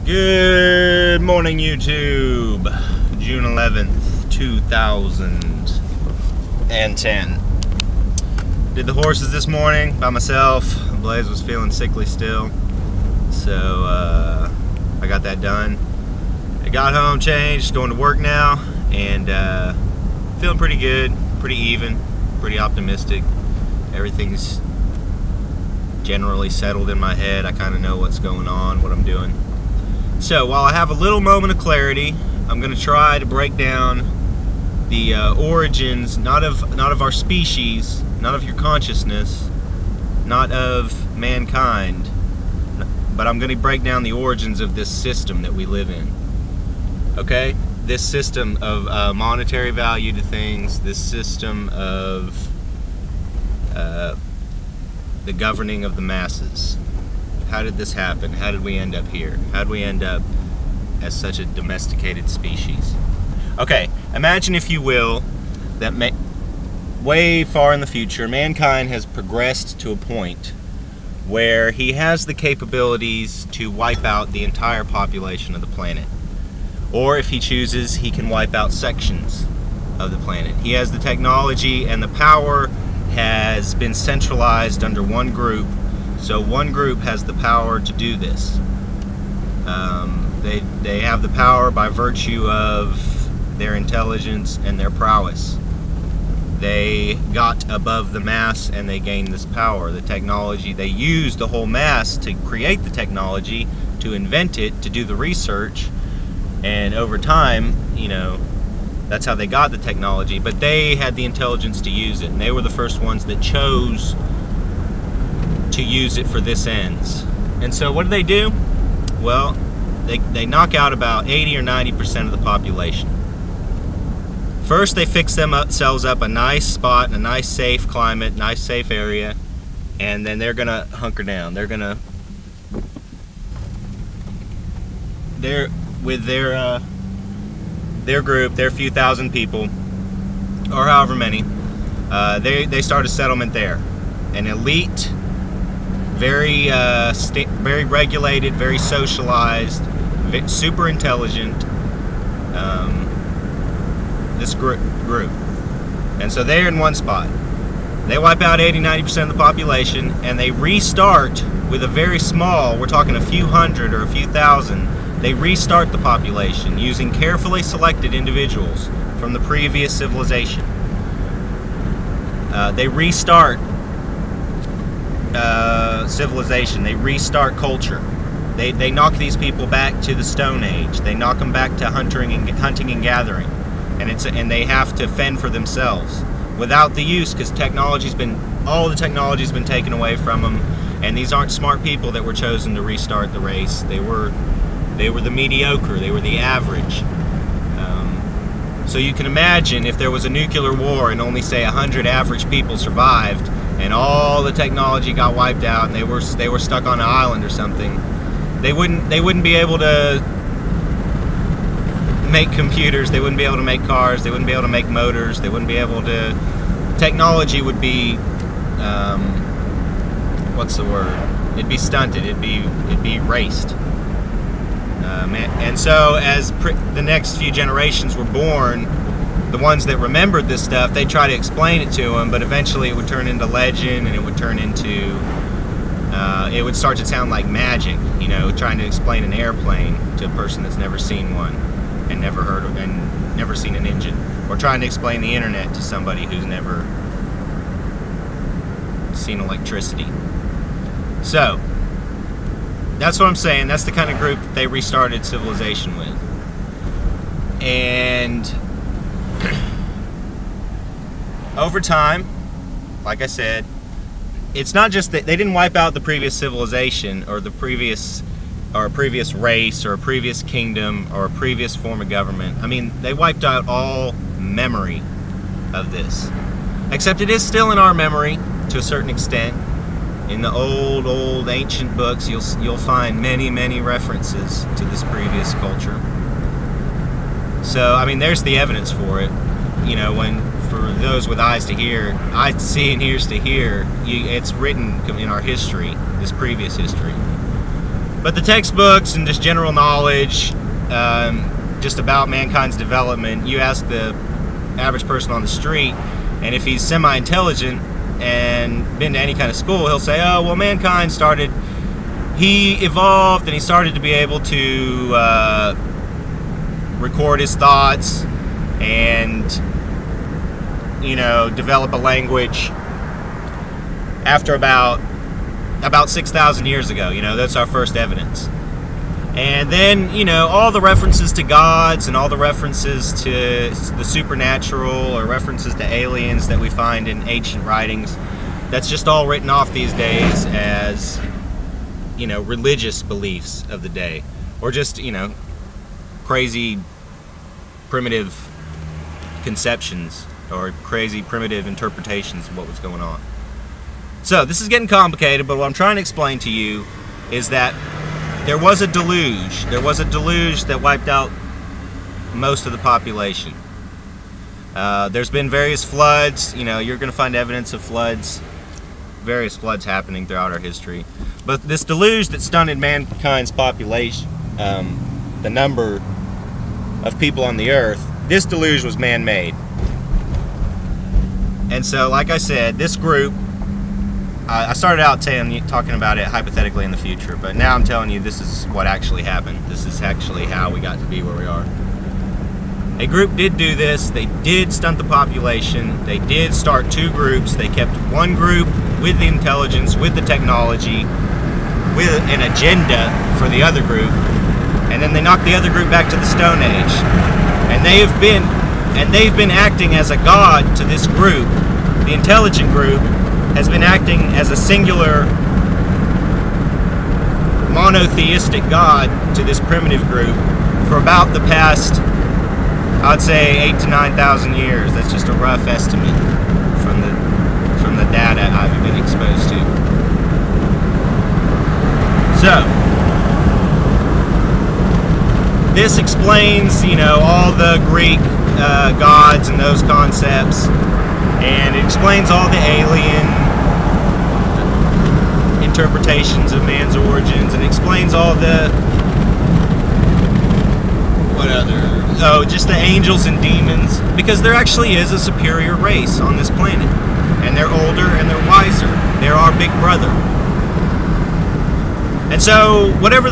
Good morning, YouTube. June 11th, 2010. Did the horses this morning by myself. Blaze was feeling sickly still, so I got that done. I got home, changed, going to work now, and feeling pretty good, pretty even, pretty optimistic. Everything's generally settled in my head. I kind of know what's going on, what I'm doing. So while I have a little moment of clarity, I'm going to try to break down the origins, not of our species, not of your consciousness, not of mankind, but I'm going to break down the origins of this system that we live in. Okay? This system of monetary value to things, this system of the governing of the masses. How did this happen? How did we end up here? How did we end up as such a domesticated species? Okay, imagine, if you will, that way far in the future, mankind has progressed to a point where he has the capabilities to wipe out the entire population of the planet. Or if he chooses, he can wipe out sections of the planet. He has the technology, and the power has been centralized under one group. So one group has the power to do this. They have the power by virtue of their intelligence and their prowess. They got above the mass and they gained this power. The technology, they used the whole mass to create the technology, to invent it, to do the research, and over time, you know, that's how they got the technology. But they had the intelligence to use it, and they were the first ones that chose to use it for this ends. And so what do? Well, they knock out about 80 or 90% of the population. First, they fix themselves up a nice spot, a nice safe climate, nice safe area, and then they're gonna hunker down. They're with their group, their few thousand people, or however many, they start a settlement there. An elite, very regulated, very socialized, super intelligent, this group. And so they're in one spot. They wipe out 80-90% of the population, and they restart with a very small, we're talking a few hundred or a few thousand. They restart the population using carefully selected individuals from the previous civilization. They restart civilization. They restart culture. They knock these people back to the Stone Age. They knock them back to hunting and gathering, and they have to fend for themselves without the use, because all the technology's been taken away from them, and these aren't smart people that were chosen to restart the race. They were the mediocre. They were the average. So you can imagine if there was a nuclear war and only, say, 100 average people survived, and all the technology got wiped out, and they were stuck on an island or something, they wouldn't be able to make computers, they wouldn't be able to make cars, they wouldn't be able to make motors, they wouldn't be able to. Technology would be, what's the word? It'd be stunted. It'd be erased. And so as the next few generations were born, the ones that remembered this stuff, they try to explain it to them, but eventually it would turn into legend, and it would turn into, it would start to sound like magic, you know, trying to explain an airplane to a person that's never seen one and never heard of, and never seen an engine, or trying to explain the internet to somebody who's never seen electricity. So that's what I'm saying. That's the kind of group that they restarted civilization with. And over time, like I said, it's not just that they didn't wipe out the previous civilization or a previous race or a previous kingdom or a previous form of government. I mean, they wiped out all memory of this. Except it is still in our memory to a certain extent. In the old ancient books, you'll find many references to this previous culture. So, I mean, there's the evidence for it. You know, for those with eyes to hear, eyes to see and ears to hear, it's written in our history, this previous history. But the textbooks and just general knowledge just about mankind's development, you ask the average person on the street, and if he's semi-intelligent and been to any kind of school, he'll say, oh, well, mankind started, he evolved and he started to be able to record his thoughts and, you know, develop a language after about 6,000 years ago. You know, that's our first evidence. And then, you know, all the references to gods and all the references to the supernatural or references to aliens that we find in ancient writings, that's just all written off these days as, you know, religious beliefs of the day, or just, you know, crazy primitive conceptions or crazy primitive interpretations of what was going on. So this is getting complicated, but what I'm trying to explain to you is that there was a deluge. There was a deluge that wiped out most of the population. There's been various floods. You know, you're going to find evidence of floods, various floods happening throughout our history. But this deluge that stunted mankind's population, the number of people on the earth, this deluge was man-made. And so, like I said, this group, I started out talking about it hypothetically in the future, but now I'm telling you this is what actually happened. This is actually how we got to be where we are. A group did do this. They did stunt the population. They did start two groups. They kept one group with the intelligence, with the technology, with an agenda for the other group, and then they knocked the other group back to the Stone Age. And they've been acting as a god to this group. The intelligent group has been acting as a singular monotheistic god to this primitive group for about the past, I'd say, 8,000 to 9,000 years. That's just a rough estimate from the data I've been exposed to. So this explains, you know, all the Greek gods and those concepts, and it explains all the alien interpretations of man's origins, and explains all the, what other, oh, just the angels and demons, because there actually is a superior race on this planet, and they're older and they're wiser. They're our big brother. And so whenever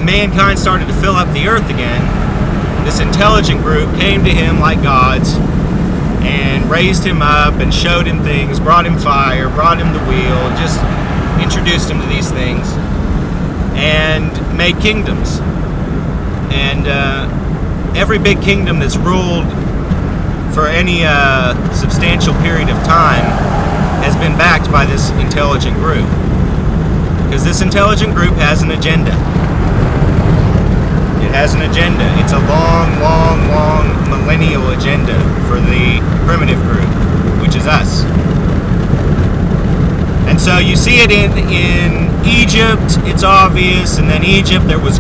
mankind started to fill up the earth again, this intelligent group came to him like gods and raised him up and showed him things, brought him fire, brought him the wheel, just introduced him to these things, and made kingdoms. And every big kingdom that's ruled for any substantial period of time has been backed by this intelligent group. Because this intelligent group has an agenda. It has an agenda. It's a long, long, long millennial agenda for the primitive group, which is us. And so you see it in Egypt, it's obvious, and then Egypt, it was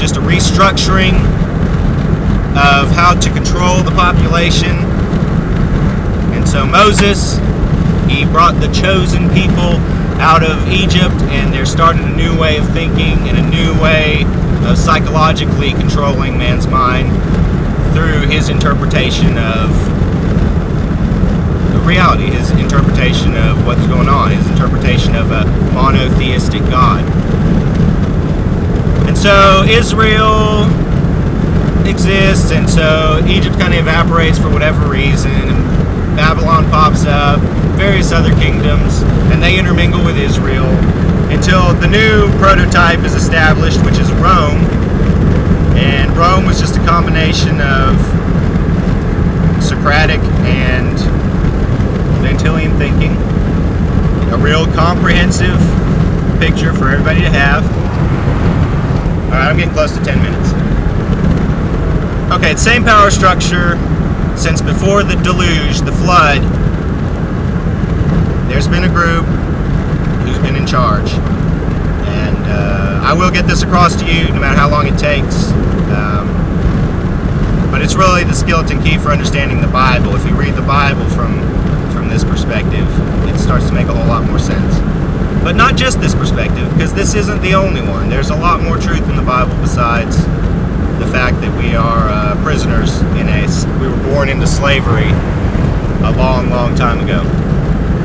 just a restructuring of how to control the population. And so Moses, he brought the chosen people out of Egypt, and there started a new way of thinking and a new way of psychologically controlling man's mind through his interpretation of the reality, his interpretation of what's going on, his interpretation of a monotheistic God. And so Israel exists, and so Egypt kind of evaporates for whatever reason, and Babylon pops up, various other kingdoms, and they intermingle with Israel until the new prototype is established, which is Rome. And Rome was just a combination of Socratic and Antillean thinking. A real comprehensive picture for everybody to have. Alright, I'm getting close to 10 minutes. Okay, it's same power structure since before the deluge, the flood. There's been a group who's been in charge. And I will get this across to you no matter how long it takes. But it's really the skeleton key for understanding the Bible. If you read the Bible from this perspective, it starts to make a whole lot more sense. But not just this perspective, because this isn't the only one. There's a lot more truth in the Bible besides the fact that we are prisoners we were born into slavery a long, long time ago.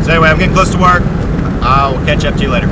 So anyway, I'm getting close to work. I will catch up to you later.